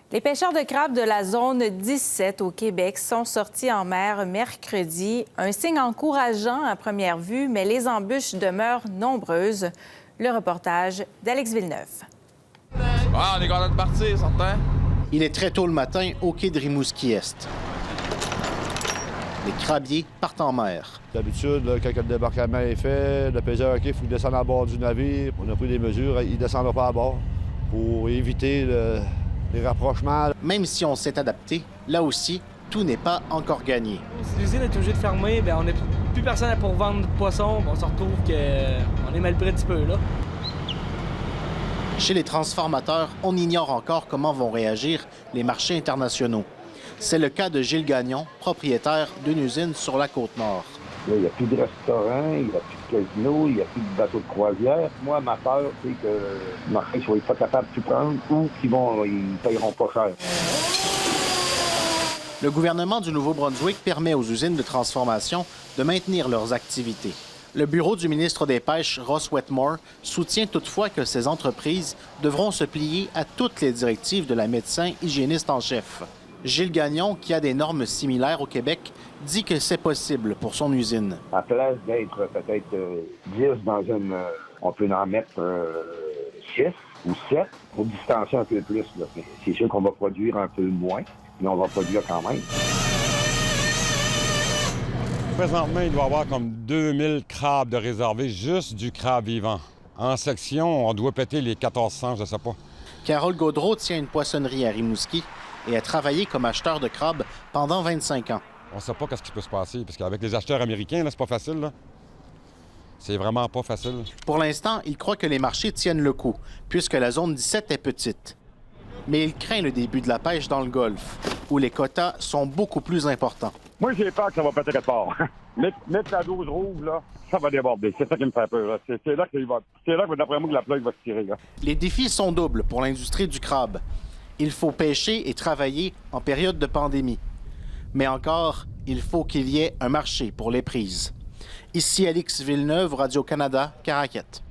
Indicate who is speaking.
Speaker 1: Les pêcheurs de crabes de la zone 17 au Québec sont sortis en mer mercredi. Un signe encourageant à première vue, mais les embûches demeurent nombreuses. Le reportage d'Alex Villeneuve.
Speaker 2: Ah, on est content de partir, certain.
Speaker 3: Il est très tôt le matin au quai de Rimouski-Est. Les crabiers partent en mer.
Speaker 4: D'habitude, quand le débarquement est fait, le pêcheur il faut qu'il descende à bord du navire. On a pris des mesures, il ne descendra pas à bord pour éviter les rapprochements.
Speaker 3: Même si on s'est adapté, là aussi, tout n'est pas encore gagné.
Speaker 5: Si l'usine est obligée de fermer, on n'a plus personne pour vendre de poissons. On se retrouve qu'on est mal pris un petit peu, là.
Speaker 3: Chez les transformateurs, on ignore encore comment vont réagir les marchés internationaux. C'est le cas de Gilles Gagnon, propriétaire d'une usine sur la Côte-Nord.
Speaker 6: Là, il n'y a plus de restaurants, il n'y a plus de casinos, il n'y a plus de bateaux de croisière. Moi, ma peur, c'est que le marché ne soit pas capable de tout prendre ou qu'ils ne paieront pas cher.
Speaker 3: Le gouvernement du Nouveau-Brunswick permet aux usines de transformation de maintenir leurs activités. Le bureau du ministre des Pêches, Ross Wetmore, soutient toutefois que ces entreprises devront se plier à toutes les directives de la médecin hygiéniste en chef. Gilles Gagnon, qui a des normes similaires au Québec, dit que c'est possible pour son usine.
Speaker 6: À place d'être peut-être 10 dans une... on peut en mettre 6 ou 7 pour distancer un peu plus. C'est sûr qu'on va produire un peu moins, mais on va produire quand même.
Speaker 7: Présentement, il doit y avoir comme 2000 crabes de réservés, juste du crabe vivant. En section, on doit péter les 1400, je ne sais pas.
Speaker 3: Carole Gaudreau tient une poissonnerie à Rimouski et a travaillé comme acheteur de crabes pendant 25 ans.
Speaker 7: On ne sait pas ce qui peut se passer, parce qu'avec les acheteurs américains, là, c'est pas facile. Là. C'est vraiment pas facile.
Speaker 3: Pour l'instant, il croit que les marchés tiennent le coup, puisque la zone 17 est petite. Mais il craint le début de la pêche dans le Golfe, où les quotas sont beaucoup plus importants.
Speaker 6: Moi, j'ai peur que ça va péter quelque part. Mettre la 12 rouge, là, ça va déborder. C'est ça qui me fait peur. Là. C'est là que, d'après moi, que la plaque va se tirer. Là.
Speaker 3: Les défis sont doubles pour l'industrie du crabe. Il faut pêcher et travailler en période de pandémie. Mais encore, il faut qu'il y ait un marché pour les prises. Ici Alex Villeneuve, Radio-Canada, Caraquette.